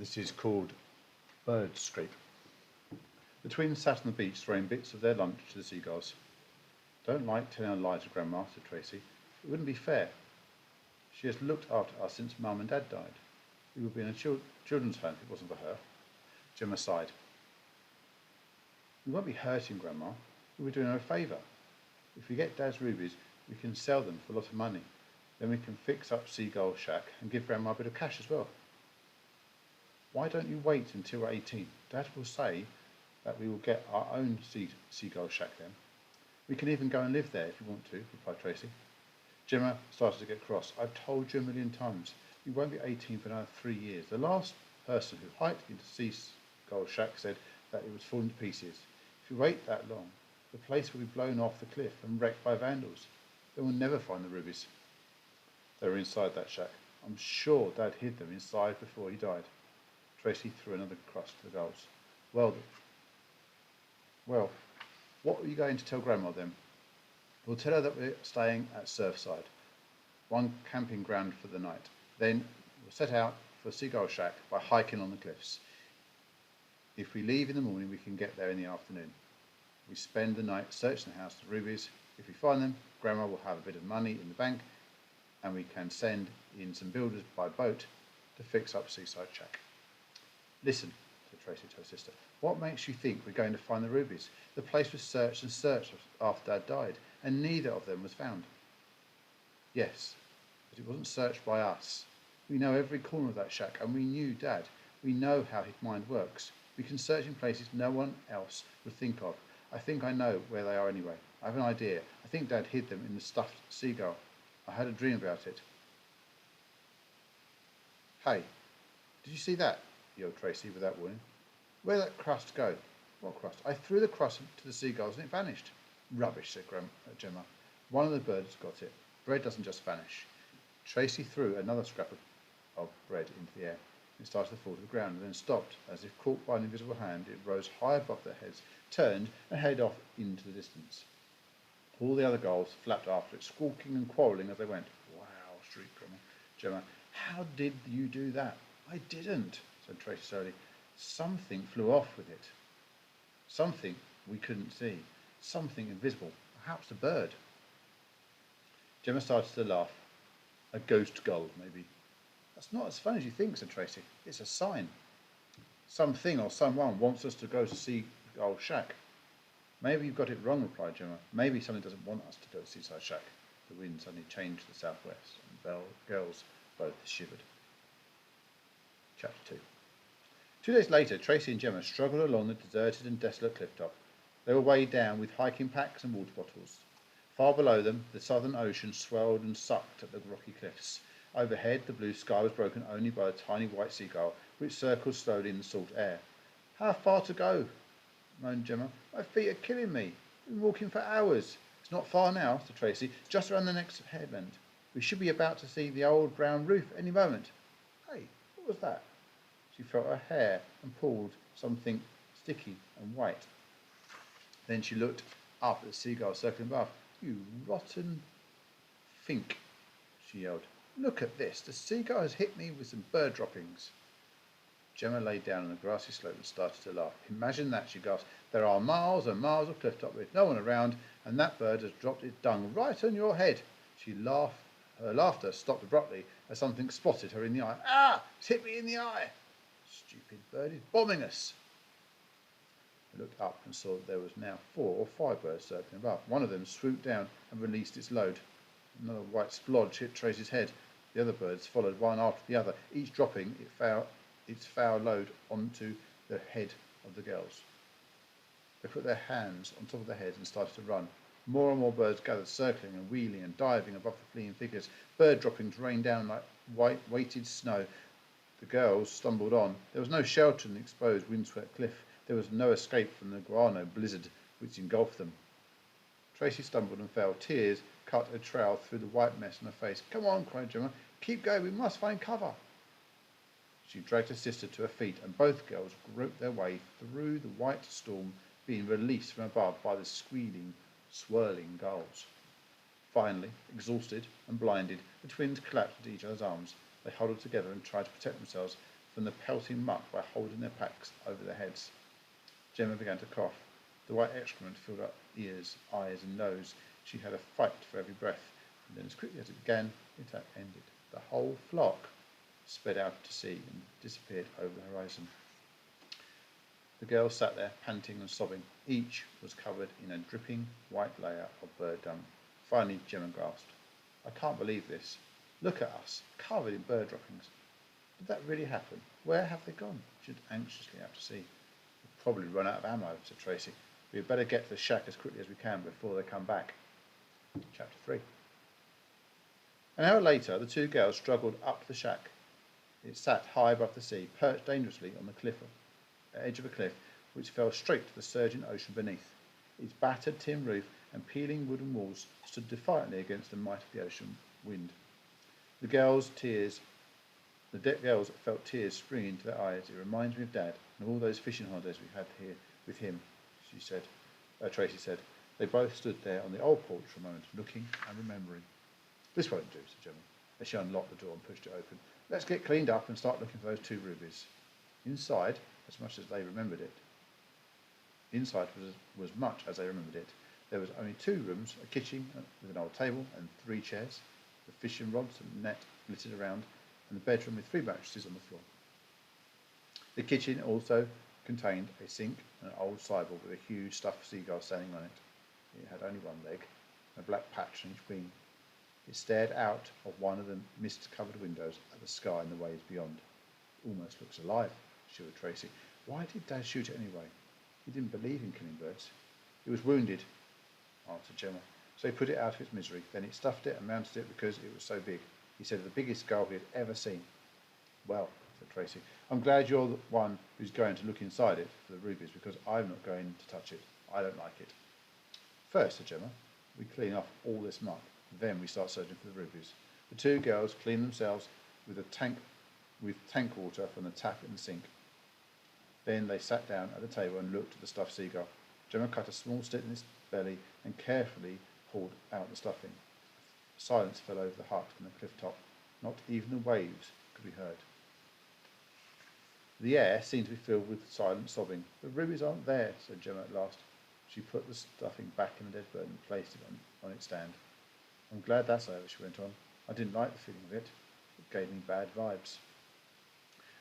This is called Birdscrap. The twins sat on the beach throwing bits of their lunch to the seagulls. Don't like telling a lie to Grandma, said Tracy. It wouldn't be fair. She has looked after us since Mum and Dad died. We would be in a children's home if it wasn't for her. Gemma sighed. We won't be hurting Grandma. We'll be doing her a favour. If we get Dad's rubies, we can sell them for a lot of money. Then we can fix up Seagull Shack and give Grandma a bit of cash as well. Why don't you wait until we're 18? Dad will say that we will get our own Seagull Shack then. We can even go and live there if you want to, replied Tracy. Gemma started to get cross. I've told you a million times. You won't be 18 for another 3 years. The last person who hiked into Seagull Shack said that it was falling to pieces. If you wait that long, the place will be blown off the cliff and wrecked by vandals. They will never find the rubies. They were inside that shack. I'm sure Dad hid them inside before he died. Tracy threw another crust to the gulls. Well, what are you going to tell Grandma then? We'll tell her that we're staying at Surfside, one camping ground for the night. Then we'll set out for Seagull Shack by hiking on the cliffs. If we leave in the morning, we can get there in the afternoon. We spend the night searching the house for rubies. If we find them, Grandma will have a bit of money in the bank, and we can send in some builders by boat to fix up Seaside Shack. Listen, said Tracy to her sister, what makes you think we're going to find the rubies? The place was searched and searched after Dad died, and neither of them was found. Yes, but it wasn't searched by us. We know every corner of that shack, and we knew Dad. We know how his mind works. We can search in places no one else would think of. I think I know where they are anyway. I have an idea. I think Dad hid them in the stuffed seagull. I had a dream about it. Hey, did you see that? Yelled Tracy without warning. Where'd that crust go? What crust? I threw the crust to the seagulls and it vanished. Rubbish, said Gemma. One of the birds got it. Bread doesn't just vanish. Tracy threw another scrap of bread into the air. It started to fall to the ground and then stopped. As if caught by an invisible hand, it rose high above their heads, turned and headed off into the distance. All the other gulls flapped after it, squawking and quarrelling as they went. Wow, shrieked Gemma. How did you do that? I didn't, said Tracy slowly. Something flew off with it. Something we couldn't see. Something invisible. Perhaps a bird. Gemma started to laugh. A ghost gull, maybe. That's not as funny as you think, said Tracy. It's a sign. Something or someone wants us to go to Seagull Shack. Maybe you've got it wrong, replied Gemma. Maybe something doesn't want us to go to Seaside Shack. The wind suddenly changed to the southwest, and girls both shivered. Chapter 2. 2 days later, Tracy and Gemma struggled along the deserted and desolate cliff top. They were weighed down with hiking packs and water bottles. Far below them, the southern ocean swelled and sucked at the rocky cliffs. Overhead, the blue sky was broken only by a tiny white seagull, which circled slowly in the salt air. How far to go? Moaned Gemma. My feet are killing me. We've been walking for hours. It's not far now, said Tracy, just around the next headland. We should be about to see the old brown roof any moment. Hey, what was that? She felt her hair and pulled something sticky and white. Then she looked up at the seagull circling above. You rotten fink, she yelled. Look at this. The seagull has hit me with some bird droppings. Gemma lay down on the grassy slope and started to laugh. Imagine that, she gasped. There are miles and miles of cliff top with no one around, and that bird has dropped its dung right on your head. She laughed. Her laughter stopped abruptly as something spotted her in the eye. Ah! It's hit me in the eye. Stupid bird is bombing us. They looked up and saw that there was now 4 or 5 birds circling above. One of them swooped down and released its load. Another white splodge hit Tracy's head. The other birds followed one after the other, each dropping its foul load onto the head of the girls. They put their hands on top of their heads and started to run. More and more birds gathered, circling and wheeling and diving above the fleeing figures. Bird droppings rained down like weighted snow. The girls stumbled on. There was no shelter in the exposed, windswept cliff. There was no escape from the guano blizzard which engulfed them. Tracy stumbled and fell. Tears cut a trail through the white mess on her face. Come on, cried Gemma. Keep going. We must find cover. She dragged her sister to her feet, and both girls groped their way through the white storm, being released from above by the squealing, swirling gulls. Finally, exhausted and blinded, the twins collapsed into each other's arms. They huddled together and tried to protect themselves, from the pelting muck by holding their packs over their heads. Gemma began to cough. The white excrement filled up ears, eyes, and nose. She had a fight for every breath, and then as quickly as it began, the attack ended. The whole flock sped out to sea and disappeared over the horizon. The girls sat there, panting and sobbing. Each was covered in a dripping white layer of bird dung. Finally, Gemma gasped, "I can't believe this. Look at us, covered in bird droppings. Did that really happen? Where have they gone?" She looked anxiously out to sea. "We've probably run out of ammo," said Tracy. "We had better get to the shack as quickly as we can before they come back." Chapter 3. An hour later, the two girls struggled up to the shack. It sat high above the sea, perched dangerously on the edge of a cliff, which fell straight to the surging ocean beneath. Its battered tin roof and peeling wooden walls stood defiantly against the might of the ocean wind. The girls felt tears spring into their eyes. "It reminds me of Dad and of all those fishing holidays we had here with him," Tracy said. They both stood there on the old porch for a moment, looking and remembering. "This won't do," said Gemma, as she unlocked the door and pushed it open. "Let's get cleaned up and start looking for those 2 rubies." Inside, as much as they remembered it. Inside was much as they remembered it. There was only 2 rooms, a kitchen with an old table and 3 chairs, the fishing rods and net littered around, and the bedroom with 3 mattresses on the floor. The kitchen also contained a sink and an old sideboard with a huge stuffed seagull standing on it. It had only 1 leg, and a black patch on each wing. It stared out of one of the mist-covered windows at the sky and the waves beyond. "It almost looks alive," shivered Tracy. "Why did Dad shoot it anyway? He didn't believe in killing birds." "It was wounded," answered Gemma. "So he put it out of its misery. Then he stuffed it and mounted it because it was so big. He said the biggest gull he had ever seen." "Well," said Tracy, "I'm glad you're the one who's going to look inside it for the rubies, because I'm not going to touch it. I don't like it." "First," said Gemma, "we clean off all this muck. Then we start searching for the rubies." The 2 girls cleaned themselves with tank water from the tap in the sink. Then they sat down at the table and looked at the stuffed seagull. Gemma cut a small slit in its belly and carefully pulled out the stuffing. Silence fell over the hut and the cliff top. Not even the waves could be heard. The air seemed to be filled with silent sobbing. "The rubies aren't there," said Gemma at last. She put the stuffing back in the dead bird and placed it on its stand. "I'm glad that's over," she went on. "I didn't like the feeling of it. It gave me bad vibes."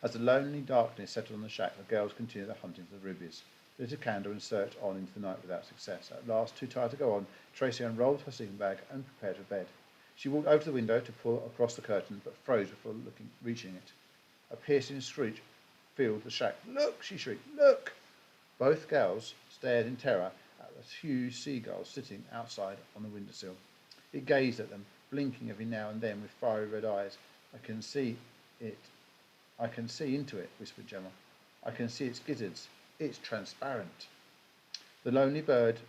As the lonely darkness settled on the shack, the girls continued their hunting for the rubies. They lit a candle and searched on into the night without success. At last, too tired to go on, Tracy unrolled her sleeping bag and prepared for bed. She walked over to the window to pull across the curtain, but froze before reaching it. A piercing screech filled the shack. "Look!" she shrieked. "Look!" Both girls stared in terror at the huge seagull sitting outside on the windowsill. It gazed at them, blinking every now and then with fiery red eyes. I can see into it," whispered Gemma. "I can see its gizzards. It's transparent." The lonely bird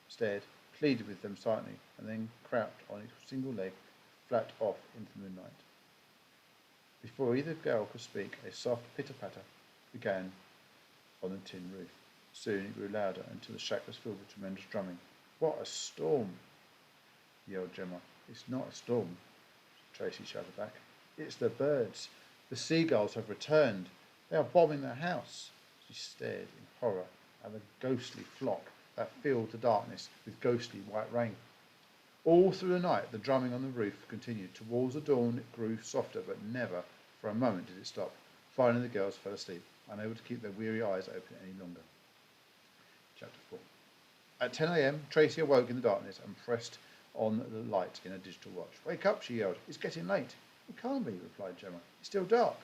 stared, pleaded with them silently, and then crouched on its single leg, flat off into the moonlight. Before either girl could speak, a soft pitter-patter began on the tin roof. Soon it grew louder until the shack was filled with tremendous drumming. "What a storm!" yelled Gemma. "It's not a storm," Tracy shouted back. "It's the birds. The seagulls have returned. They are bombing the house." She stared in horror at the ghostly flock that filled the darkness with ghostly white rain. All through the night, the drumming on the roof continued. Towards the dawn, it grew softer, but never for a moment did it stop. Finally, the girls fell asleep, unable to keep their weary eyes open any longer. Chapter 4. At 10 a.m., Tracy awoke in the darkness and pressed on the light in a digital watch. "Wake up," she yelled. "It's getting late." "It can't be," replied Gemma. "It's still dark."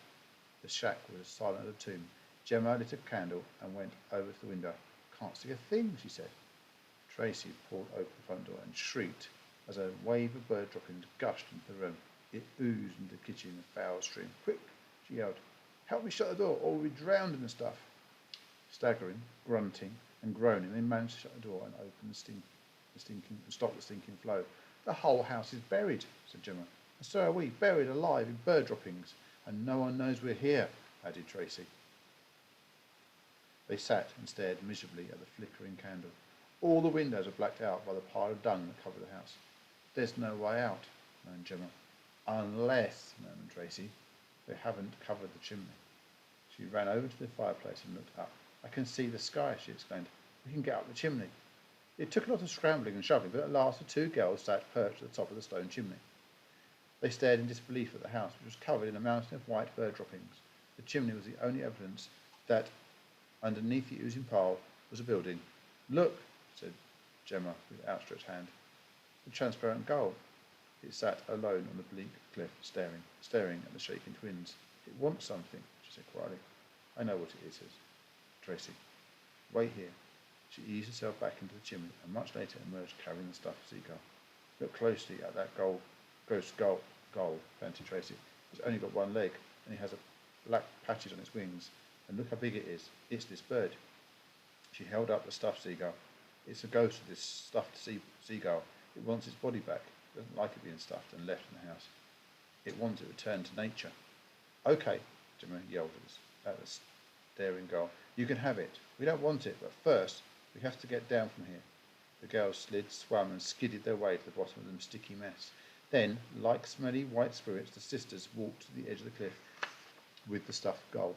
The shack was as silent as a tomb. Gemma lit a candle and went over to the window. "Can't see a thing," she said. Tracy pulled open the front door and shrieked as a wave of bird droppings gushed into the room. It oozed into the kitchen in a foul stream. "Quick," she yelled. "Help me shut the door, or we'll be drowned in the stuff." Staggering, grunting, and groaning, they managed to shut the door and open stop the stinking flow. "The whole house is buried," said Gemma. "And so are we, buried alive in bird droppings. And no one knows we're here," added Tracy. They sat and stared miserably at the flickering candle. All the windows were blacked out by the pile of dung that covered the house. "There's no way out," moaned Gemma. "Unless," murmured Tracy, "they haven't covered the chimney." She ran over to the fireplace and looked up. I can see the sky, she exclaimed. We can get up the chimney. It took a lot of scrambling and shoving, but at last the two girls sat perched at the top of the stone chimney. They stared in disbelief at the house, which was covered in a mountain of white bird droppings. The chimney was the only evidence that underneath the oozing pile was a building. Look, said Gemma with outstretched hand. The transparent gull. It sat alone on the bleak cliff, staring at the shaking twins. It wants something, she said quietly. I know what it is, said Tracy. Wait here. She eased herself back into the chimney and much later emerged carrying the stuffed seagull. Look closely at that ghost gull, panted Tracy. It's only got one leg and it has black patches on its wings. And look how big it is. It's this bird. She held up the stuffed seagull. It's a ghost of this stuffed seagull. It wants its body back. It doesn't like it being stuffed and left in the house. It wants it returned to nature. Okay, Gemma yelled at the staring gull. You can have it. We don't want it, but first we have to get down from here. The girls slid, swam, and skidded their way to the bottom of the sticky mess. Then, like smelly white spirits, the sisters walked to the edge of the cliff with the stuffed gull.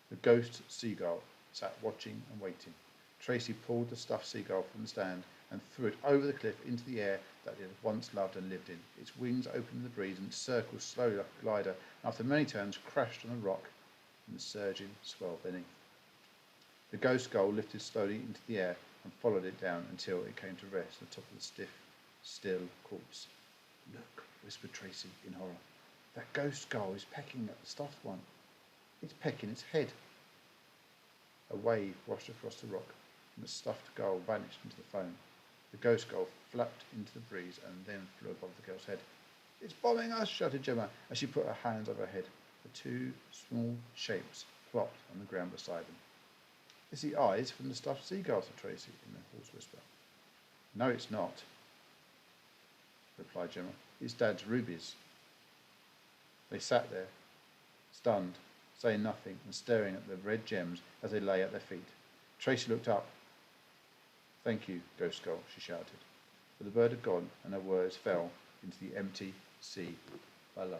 The ghost seagull sat watching and waiting. Tracy pulled the stuffed seagull from the stand and threw it over the cliff into the air that it had once loved and lived in. Its wings opened in the breeze and circled slowly like a glider, and after many turns crashed on a rock in the surging swell beneath. The ghost gull lifted slowly into the air and followed it down until it came to rest on top of the stiff, still corpse. Look, whispered Tracy in horror. That ghost gull is pecking at the stuffed one. It's pecking its head. A wave washed across the rock, and the stuffed gull vanished into the foam. The ghost gull flapped into the breeze and then flew above the girl's head. It's bombing us, shouted Gemma as she put her hands over her head. The two small shapes plopped on the ground beside them. It's the eyes from the stuffed seagull, said Tracy in a hoarse whisper. No, it's not, replied Gemma. It's Dad's rubies. They sat there, stunned, saying nothing and staring at the red gems as they lay at their feet. Tracy looked up. Thank you, ghost gull, she shouted. But the bird had gone and her words fell into the empty sea below.